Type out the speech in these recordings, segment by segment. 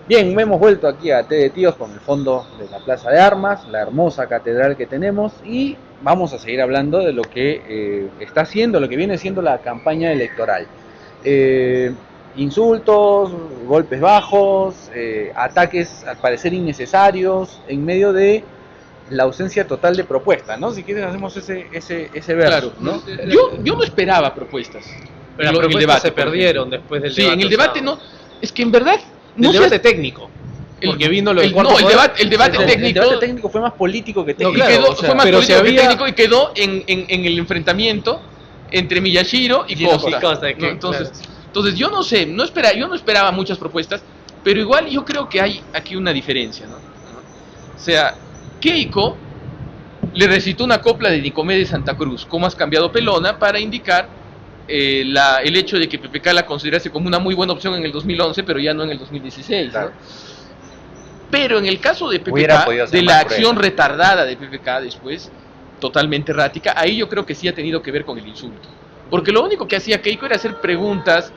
Bien, hemos vuelto aquí a Té de Tíos con el fondo de la Plaza de Armas, la hermosa catedral que tenemos, y vamos a seguir hablando de lo que está haciendo, lo que viene siendo la campaña electoral. Eh, Insultos, golpes bajos, ataques al parecer innecesarios, en medio de la ausencia total de propuesta, ¿no? Si quieres hacemos ese verso, Claro, ¿no? yo no esperaba propuestas. Pero las propuestas se perdieron después del Sí, debate. en el o sea, debate no. Es que en verdad. el debate técnico. Porque vino lo del cuarto poder. El debate técnico. El debate técnico fue más político que técnico. Y claro, quedó, o sea, fue más pero político si que había- técnico y quedó en el enfrentamiento entre Miyashiro y Costa. Y Costa, ¿no? Entonces yo no sé, yo no esperaba muchas propuestas, pero igual yo creo que hay aquí una diferencia, ¿no? O sea, Keiko le recitó una copla de Nicomé de Santa Cruz, ¿cómo has cambiado pelona?, para indicar el hecho de que PPK la considerase como una muy buena opción en el 2011, pero ya no en el 2016. Claro. ¿No? Pero en el caso de PPK, de la acción retardada de PPK después, totalmente errática, ahí yo creo que sí ha tenido que ver con el insulto. Porque lo único que hacía Keiko era hacer preguntas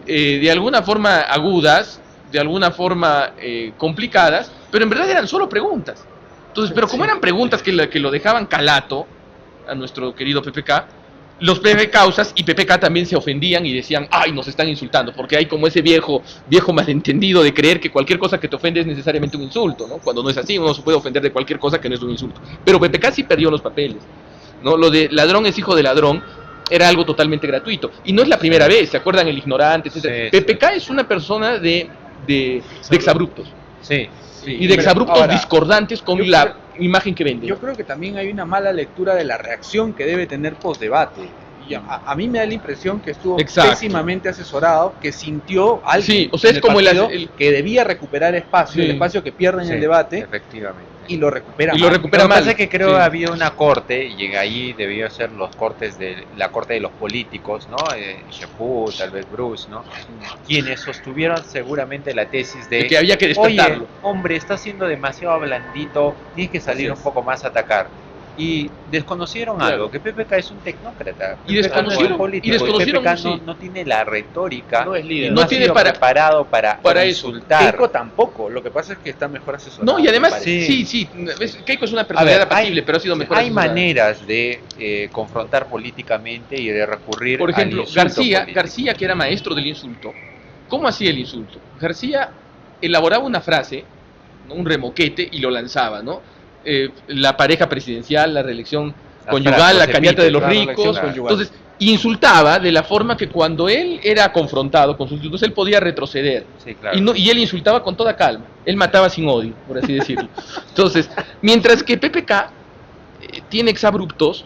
de alguna forma agudas, de alguna forma complicadas, pero en verdad eran solo preguntas. Entonces, pero como eran preguntas que lo dejaban calato a nuestro querido PPK, los PPKausas y PPK también se ofendían y decían, ay, nos están insultando, porque hay como ese viejo malentendido de creer que cualquier cosa que te ofende es necesariamente un insulto, ¿no? Cuando no es así, uno se puede ofender de cualquier cosa que no es un insulto. Pero PPK sí perdió los papeles, ¿no? Lo de ladrón es hijo de ladrón era algo totalmente gratuito. Y no es la primera vez, ¿se acuerdan? El ignorante, etc. Sí, PPK es una persona de exabruptos. Sí. Y de exabruptos discordantes con la imagen que vende. Yo creo que también hay una mala lectura de la reacción que debe tener post-debate. Y a mí me da la impresión que estuvo pésimamente asesorado, que sintió algo o sea, es como que debía recuperar espacio, el espacio que pierde en el debate. Efectivamente. Y lo recupera mal. Lo que pasa es que creo que había una corte, y ahí debió ser los cortes de la corte de los políticos, ¿no? Shepard, tal vez Bruce, ¿no? Quienes sostuvieron seguramente la tesis de que había que despertarlo. Oye, hombre, está siendo demasiado blandito, tienes que salir un poco más a atacar. Y desconocieron algo, que PPK es un tecnócrata. Y desconocieron, PPK no tiene la retórica, no es líder. No tiene preparado para insultar. Keiko tampoco, lo que pasa es que está mejor asesorado. No, y además, sí, Keiko es una personalidad apacible, pero ha sido mejor asesorada. Hay maneras de confrontar políticamente y de recurrir por ejemplo, al insulto García, que era maestro del insulto, ¿cómo hacía el insulto? García elaboraba una frase, ¿no? Un remoquete, y lo lanzaba, ¿no? La pareja presidencial, la reelección conyugal, la candidata de los ricos. Entonces, insultaba de la forma que cuando él era confrontado con sus insultos, él podía retroceder. Sí, claro. Y él insultaba con toda calma. Él mataba sin odio, por así decirlo. Entonces, mientras que PPK tiene exabruptos,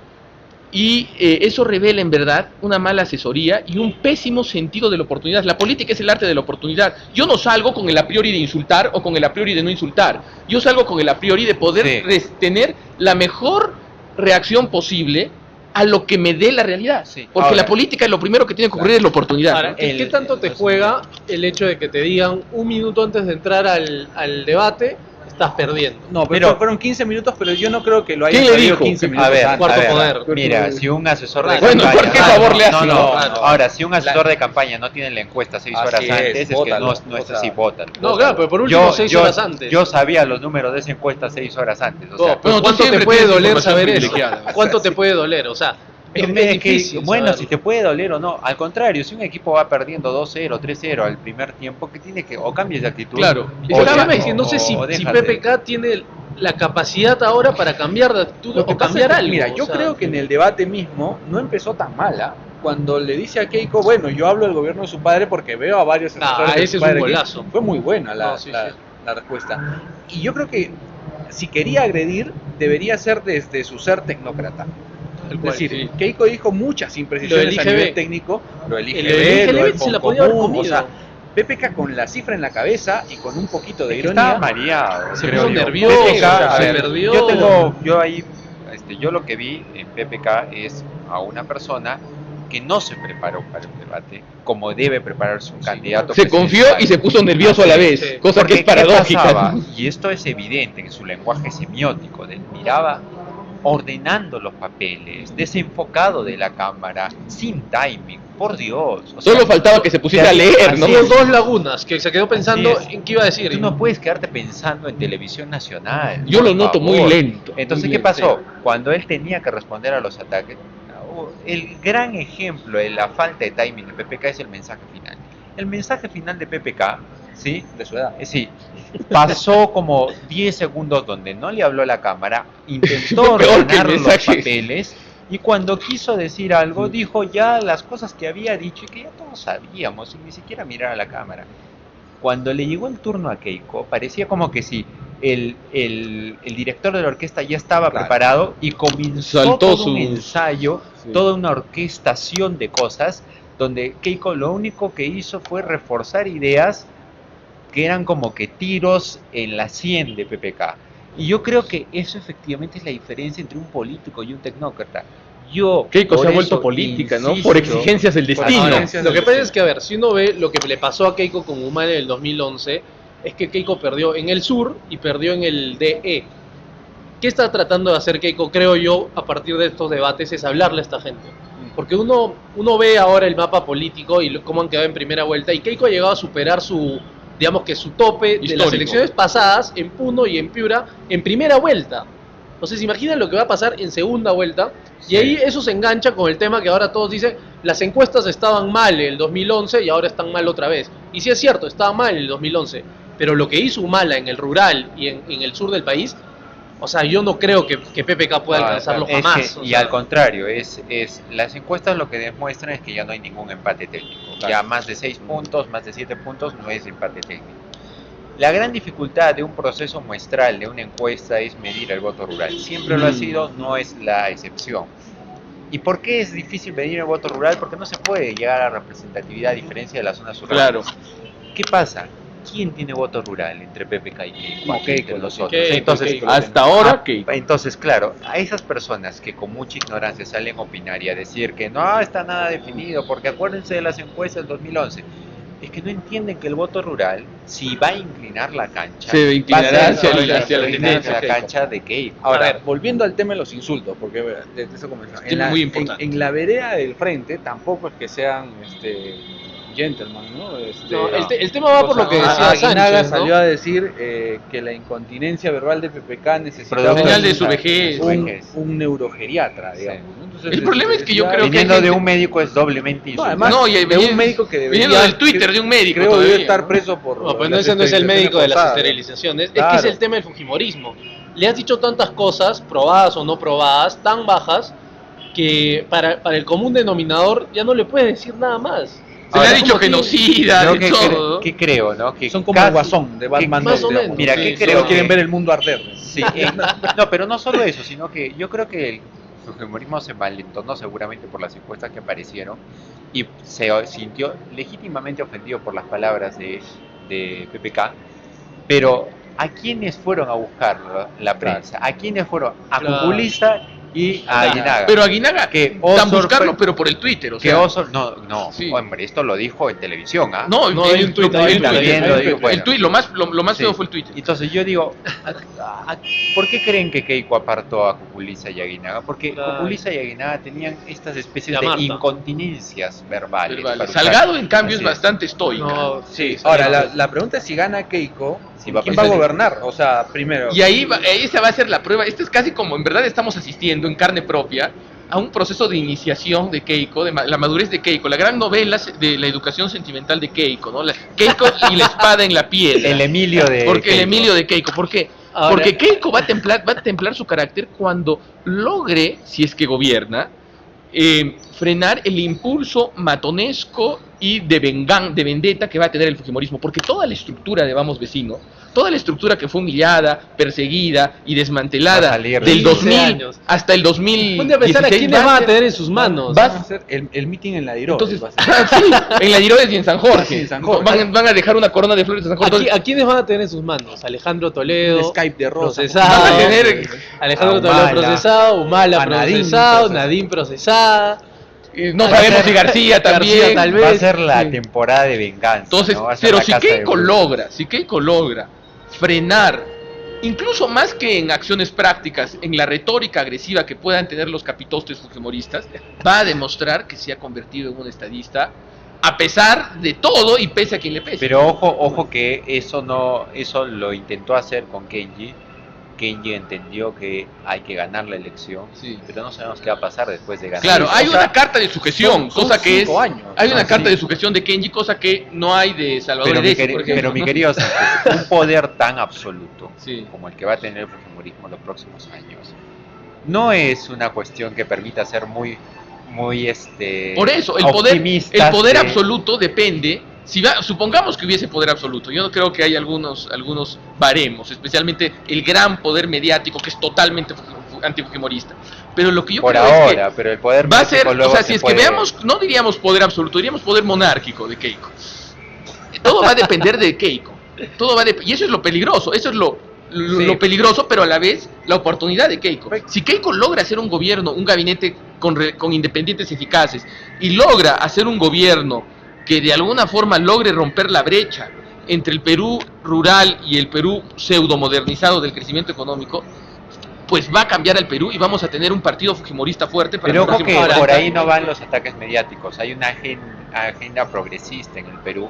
y eso revela en verdad una mala asesoría y un pésimo sentido de la oportunidad. La política es el arte de la oportunidad. Yo no salgo con el a priori de insultar o con el a priori de no insultar. Yo salgo con el a priori de poder tener la mejor reacción posible a lo que me dé la realidad. Porque ahora, la política lo primero que tiene que ocurrir es la oportunidad. Ahora, ¿qué tanto te juega el hecho de que te digan un minuto antes de entrar al debate estás perdiendo? No, pero fueron 15 minutos, pero yo no creo que lo haya sabido 15 minutos. Cuarto poder. Mira, si un asesor de campaña... Bueno, ¿por qué favor le hace? Ahora, si un asesor de campaña no tiene la encuesta 6 horas antes, es que no es así, votan. No, claro, pero por último 6 horas antes. Yo sabía los números de esa encuesta 6 horas antes. O sea, pero ¿cuánto te puede doler saber eso? ¿Cuánto te puede doler? O sea... Es difícil, bueno, si te puede doler o no. Al contrario, si un equipo va perdiendo 2-0, 3-0 al primer tiempo, que tiene que o cambies de actitud. Claro. No sé si PPK tiene la capacidad ahora para cambiar de actitud o cambiar algo. Mira, yo creo que en el debate mismo no empezó tan mala. Cuando le dice a Keiko, bueno, yo hablo del gobierno de su padre porque veo a varios asesores de su padre. Es un golazo. Fue muy buena la respuesta. Y yo creo que si quería agredir, debería ser desde su ser tecnócrata. Es decir, Keiko dijo muchas imprecisiones a nivel técnico, lo elige se la podía haber comido. O sea, PPK con la cifra en la cabeza y con un poquito de ironía. Estaba mareado, se puso nervioso, se perdió. Yo lo que vi en PPK es a una persona que no se preparó para el debate como debe prepararse un candidato. Se confió y se puso nervioso a la vez, cosa que es paradójica. Y esto es evidente en su lenguaje semiótico, miraba ordenando los papeles, desenfocado de la cámara, sin timing, Por Dios. O sea, Solo faltaba que se pusiera a leer, ¿no? Tuvo dos lagunas, que se quedó pensando Así es. en qué iba a decir. tú no puedes quedarte pensando en televisión nacional. Yo por lo noto muy favor. lento. Entonces, muy ¿qué lento. pasó? Cuando él tenía que responder a los ataques, el gran ejemplo de la falta de timing de PPK es el mensaje final. El mensaje final de PPK, ¿sí? De su edad. Sí, pasó como 10 segundos donde no le habló a la cámara, intentó Peor que el ordenar los mensaje. papeles y cuando quiso decir algo dijo ya las cosas que había dicho y que ya todos sabíamos sin ni siquiera mirar a la cámara. Cuando le llegó el turno a Keiko, parecía como que si el director de la orquesta ya estaba Claro. preparado y comenzó Saltó todo un sus- ensayo, Sí. toda una orquestación de cosas, donde Keiko lo único que hizo fue reforzar ideas que eran como que tiros en la sien de PPK. Y yo creo que eso efectivamente es la diferencia entre un político y un tecnócrata. Keiko se por ha vuelto eso política, ¿no? insisto, Por exigencias del Por destino. exigencias. Lo que pasa es que, a ver, si uno ve lo que le pasó a Keiko con Humala en el 2011, es que Keiko perdió en el sur y perdió en el DE. ¿Qué está tratando de hacer Keiko, creo yo, a partir de estos debates? Es hablarle a esta gente. Porque uno ve ahora el mapa político y cómo han quedado en primera vuelta, y Keiko ha llegado a superar digamos que su tope de las Histórico. elecciones pasadas en Puno y en Piura en primera vuelta. Entonces, imaginen lo que va a pasar en segunda vuelta. Sí. Y ahí eso se engancha con el tema que ahora todos dicen, las encuestas estaban mal en el 2011 y ahora están mal otra vez. Y sí es cierto, estaba mal en el 2011, pero lo que hizo Humala en el rural y en el sur del país, o sea, yo no creo que PPK pueda alcanzarlo Es jamás. que- o y sea, al contrario, las encuestas lo que demuestran es que ya no hay ningún empate técnico. Claro. Ya más de 6 puntos, más de 7 puntos no es empate técnico. La gran dificultad de un proceso muestral, de una encuesta, es medir el voto rural. Siempre lo ha sido, no es la excepción. ¿Y por qué es difícil medir el voto rural? Porque no se puede llegar a la representatividad a diferencia de las zonas rurales. Claro. ¿Qué pasa? ¿Quién tiene voto rural entre PPK y Keiko? No, Aquí Keiko, entre lo nosotros. Keiko, Entonces, Keiko. Hasta ahora, Keiko. entonces, claro, a esas personas que con mucha ignorancia salen a opinar y a decir que no está nada definido, porque acuérdense de las encuestas del 2011, es que no entienden que el voto rural, si va a inclinar la cancha, Se inclinará va a hacia ser la tendencia, la Keiko. cancha de Keiko. Ahora, volviendo al tema de los insultos, porque desde eso comenzó. Tema muy importante. En la vereda del frente tampoco es que sean gentleman, ¿no? no, el tema va por lo que decía Aguinaga Sánchez, ¿no? salió a decir que la incontinencia verbal de PPK necesitaba Señal de su vejez. un neurogeriatra, digamos. ¿no? Entonces, El problema es que yo ya- creo que Viniendo hay de gente- un médico es doblemente No, insultante. además, No, y de venía- un médico que debería... Viniendo del Twitter de un médico Creo todavía, debe estar ¿no? preso por... No, pero las ese no es el médico de las forzadas. esterilizaciones. Es que Claro. es el tema del fujimorismo. Le has dicho tantas cosas, probadas o no probadas, tan bajas, que para el común denominador ya no le puedes decir nada más. Se le Ahora, ha dicho como que- genocida, Yo de que, todo. que creo, ¿no? Que Son como casi- el guasón de Batman. más o digamos. menos. Mira, Sí, ¿qué sí, creo? Solo quieren que- ver el mundo arder. Sí, no, pero no solo eso, sino que yo creo que el fujimorismo se malentonó seguramente por las encuestas que aparecieron y se sintió legítimamente ofendido por las palabras de PPK, pero ¿a quiénes fueron a buscar la prensa? ¿A quiénes fueron? A Claro. Cuculiza y a Aguinaga. Pero Aguinaga, Que tan Osor buscarlo, fue- pero por el Twitter, o que sea. Oso, no, Sí. hombre, esto lo dijo en televisión, ¿ah? No, No, hay un tuit, hay un tuit. También lo dijo, bueno. El tuit, lo más Sí. feo fue el Twitter. Entonces yo digo, ¿por qué creen que Keiko apartó a Cuculiza y Aguinaga? Porque Claro. Cuculiza y Aguinaga tenían estas especies La de Marta. incontinencias verbales. Verbal. para usar. Salgado, en cambio, Así es es. bastante estoica. No, Sí, ahora la pregunta es si gana Keiko, Si va a ¿quién va a pasar. gobernar? O sea, primero... Y ahí esa va a ser la prueba. Esto es casi como en verdad estamos asistiendo en carne propia a un proceso de iniciación de Keiko, de la madurez de Keiko, la gran novela de la educación sentimental de Keiko, ¿no? Keiko y la espada en la piedra. El Emilio de Porque el Keiko. Emilio de Keiko, ¿por qué? Ahora- Porque Keiko va a templar su carácter cuando logre, si es que gobierna, frenar el impulso matonesco y de vendetta que va a tener el fujimorismo, porque toda la estructura de Vamos Vecino, toda la estructura que fue humillada, perseguida y Va desmantelada a salir del de 2000 años. hasta el 2016, Ponte a pensar a quiénes va van a ser- tener en sus manos. va- Va a ser el meeting en la Diro. Entonces, sí, en la Dirodes y en San Jorge. Sí, en San Jorge. Van a dejar una corona de flores en San Jorge. Entonces, ¿A quiénes van a tener en sus manos? Alejandro Toledo, Skype de Rosa. procesado. van a tener Alejandro a Toledo Humala, procesado, Humala a Nadine procesado, procesado. Nadine procesada. no sabemos si García también. García tal vez. Va a ser la Sí. temporada de venganza. Entonces, ¿no? Va a ser pero la si casa de Keiko Bruce. logra frenar incluso más que en acciones prácticas, en la retórica agresiva que puedan tener los capitostes fujimoristas, va a demostrar que se ha convertido en un estadista, a pesar de todo y pese a quien le pese. Pero ojo que eso lo intentó hacer con Kenji. Kenji entendió que hay que ganar la elección, Sí. pero no sabemos qué va a pasar después de ganar. Claro, hay o sea, una carta de sujeción, cosa que es... 5 años. Hay una Ah, carta sí. de sujeción de Kenji, cosa que no hay de Salvador Pero, Edesi, por ejemplo. pero mi ¿no? querido Sánchez, un poder tan absoluto Sí. como el que va a tener el fujimorismo en los próximos años no es una cuestión que permita ser muy Por eso, el poder optimistas de- absoluto depende. Supongamos que hubiese poder absoluto, yo no creo que hay algunos baremos, especialmente el gran poder mediático que es totalmente antifujimorista. Pero lo que yo por creo ahora, es que pero el poder va a ser, mediático o luego sea, se si es puede- que veamos, no diríamos poder absoluto, diríamos poder monárquico de Keiko. Todo va a depender de Keiko. Y eso es lo peligroso, eso es lo peligroso, pero a la vez la oportunidad de Keiko. Si Keiko logra hacer un gobierno, un gabinete con independientes eficaces, y logra hacer un gobierno que de alguna forma logre romper la brecha entre el Perú rural y el Perú pseudo modernizado del crecimiento económico, pues va a cambiar al Perú y vamos a tener un partido fujimorista fuerte para Pero los ojo que próximos 40 por ahí años. no van los ataques mediáticos. Hay una agenda progresista en el Perú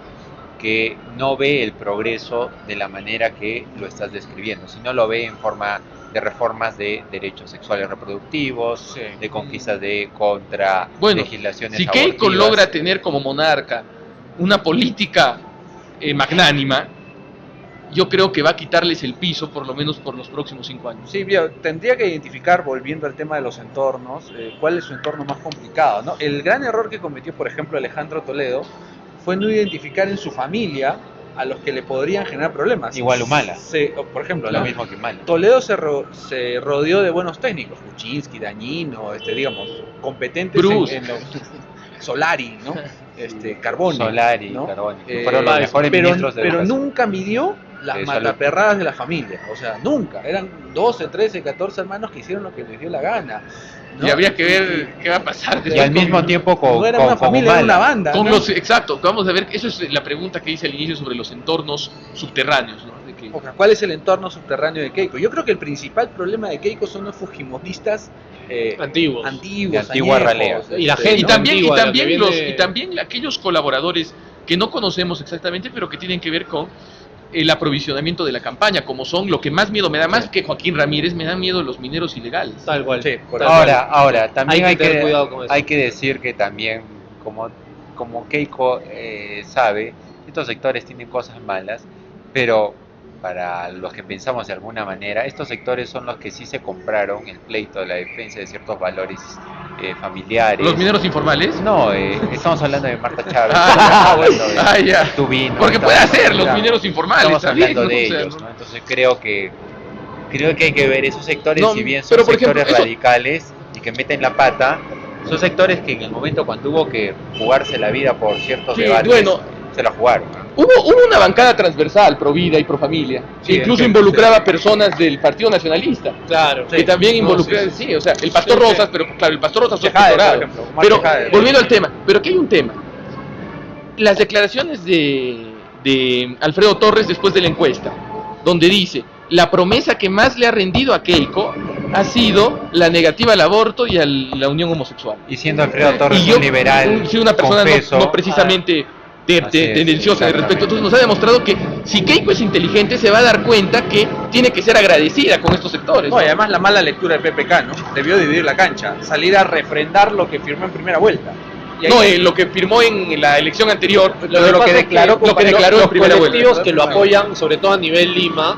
que no ve el progreso de la manera que lo estás describiendo, sino lo ve en forma de reformas de derechos sexuales reproductivos, Sí. de conquistas contra Bueno, legislaciones si Keiko abortivas. logra tener como monarca una política magnánima, yo creo que va a quitarles el piso por lo menos por los próximos 5 años. Sí, bien, tendría que identificar, volviendo al tema de los entornos, cuál es su entorno más complicado, ¿no? El gran error que cometió, por ejemplo, Alejandro Toledo fue no identificar en su familia a los que le podrían generar problemas. Igual Humala. Por ejemplo, Lo ¿no? mismo que Humala. Toledo se rodeó de buenos técnicos, Kuczynski, Dañino, digamos, competentes Bruce. en Solari, ¿no? Carboni. Solari, ¿no? Carboni, que fueron los mejores pero, ministros de pero educación. nunca midió las De mataperradas de la familia, o sea, nunca. Eran 12, 13, 14 hermanos que hicieron lo que les dio la gana, ¿no? Y habría que ver qué va a pasar Y al mismo tiempo No era una familia, era una banda. con ¿no? exacto, vamos a ver, eso es la pregunta que hice al inicio sobre los entornos subterráneos, ¿no? De que- O sea, ¿cuál es el entorno subterráneo de Keiko? Yo creo que el principal problema de Keiko son los fujimoristas Antiguos. antiguos, De antigua añejos, ralea. Y la gente y también, antigua, la que viene- y también aquellos colaboradores que no conocemos exactamente, pero que tienen que ver con el aprovisionamiento de la campaña, como son lo que más miedo me da, más que Joaquín Ramírez, me dan miedo los mineros ilegales. Tal cual. Sí, por Tal ahora. cual. Ahora, también Hay que tener cuidado con eso. hay que decir que también, como Keiko sabe, estos sectores tienen cosas malas, pero para los que pensamos de alguna manera, estos sectores son los que sí se compraron el pleito de la defensa de ciertos valores familiares. Los mineros informales. No, estamos hablando de Marta Chávez, Ah, estamos hablando de ah, ya. Tubino, Porque estamos- puede ser los claro, mineros informales. estamos también, hablando de ¿no? O sea, ellos, ¿no? Entonces creo que hay que ver esos sectores, No, si bien son pero, por ejemplo, sectores eso- radicales y que meten la pata, son sectores que en el momento cuando hubo que jugarse la vida por ciertos Sí, debates, bueno. se la jugaron. Hubo una bancada transversal, pro vida y pro familia, que Sí, incluso entiendo, involucraba personas del Partido Nacionalista, Claro. que también involucraba, sí, sí, o sea, el Pastor Sí, sí. Rosas, pero claro, el Pastor Rosas fue Tejade, por doctorado. ejemplo, Omar Pero Tejade. volviendo al tema, pero aquí hay un tema. Las declaraciones de Alfredo Torres después de la encuesta, donde dice, la promesa que más le ha rendido a Keiko ha sido la negativa al aborto y a la unión homosexual. Y siendo Alfredo Torres Y yo, un liberal, sí, una persona confeso, no precisamente Así es, tendenciosa al respecto, exactamente. entonces nos ha demostrado que si Keiko es inteligente se va a dar cuenta que tiene que ser agradecida con estos sectores. No, y además la mala lectura del PPK, ¿no? Debió dividir la cancha, salir a refrendar lo que firmó en primera vuelta. Y ahí- No, lo que firmó en la elección anterior, Lo que pasa declaró, es que lo que declaró los en primera colectivos vuelta. que lo apoyan, sobre todo a nivel Lima,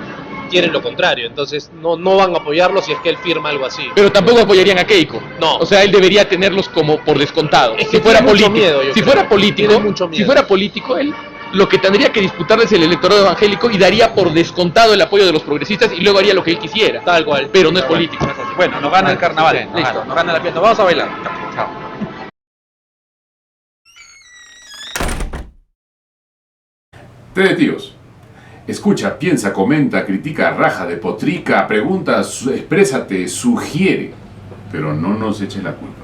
quieren lo contrario. Entonces no van a apoyarlo si es que él firma algo así. pero tampoco apoyarían a Keiko. No. O sea, él debería tenerlos como por descontado. Es que si fuera tiene mucho político, miedo, yo si creo. fuera político, Tiene mucho miedo. si fuera político, él lo que tendría que disputarles el electorado evangélico y daría por descontado el apoyo de los progresistas y luego haría lo que él quisiera. Tal cual. Pero no es político. Bueno, nos gana el carnaval. Sí, nos Listo, gana. nos gana la fiesta. Vamos a bailar. Chao. Té de tíos. Escucha, piensa, comenta, critica, raja, depotrica, pregunta, exprésate, sugiere. Pero no nos eches la culpa.